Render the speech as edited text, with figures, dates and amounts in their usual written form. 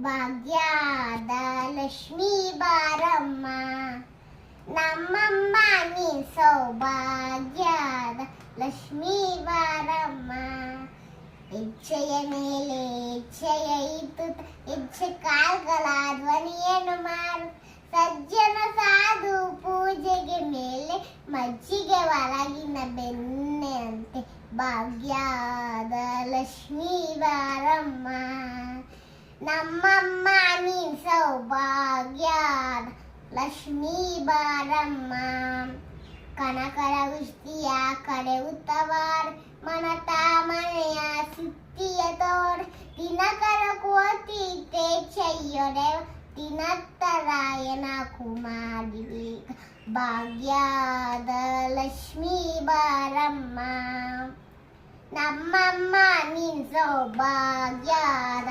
ಭಾಗ್ಯದ ಲಕ್ಷ್ಮೀ ಬಾರಮ್ಮ, ನಮ್ಮಮ್ಮ ನೀ ಸೌಭಾಗ್ಯದ ಲಕ್ಷ್ಮೀ ಬಾರಮ್ಮ. ಇಚ್ಛೆಯ ಮೇಲೆ ಇಚ್ಛೆಯ ಇತ್ತು, ಇಚ್ಛೆ ಕಾಲ್ಗಳ ಧ್ವನಿಯನ್ನು ಮಾರು. ಸಜ್ಜನ ಸಾಧು ಪೂಜೆಗೆ ಮೇಲೆ ಮಜ್ಜಿಗೆ ಒಳಗಿನ ಬೆಣ್ಣೆ ಅಂತೆ. ಭಾಗ್ಯದ ಲಕ್ಷ್ಮೀ ಬಾರಮ್ಮ, ನಮ್ಮಮ್ಮ ನೀ ಸೌಭಾಗ್ಯದ ಲಕ್ಷ್ಮೀ ಬಾರಮ್ಮ. ಕನಕರ ಉಷ್ಟಿಯ ಕಡೆಯುತ್ತವಾರ, ಮನತ ಮನೆಯ ಸಿತ್ತಿಯ ತೋರ. ದಿನಕರ ಕೋತಿತೆ ಚೆಯ್ಯೊಡೆ, ದಿನತ್ತರಾಯನ ಕುಮಾರಿ. ಭಾಗ್ಯದ ಲಕ್ಷ್ಮೀ ಬಾರಮ್ಮ, ನಮ್ಮಮ್ಮ ನೀ ಸೌಭಾಗ್ಯದ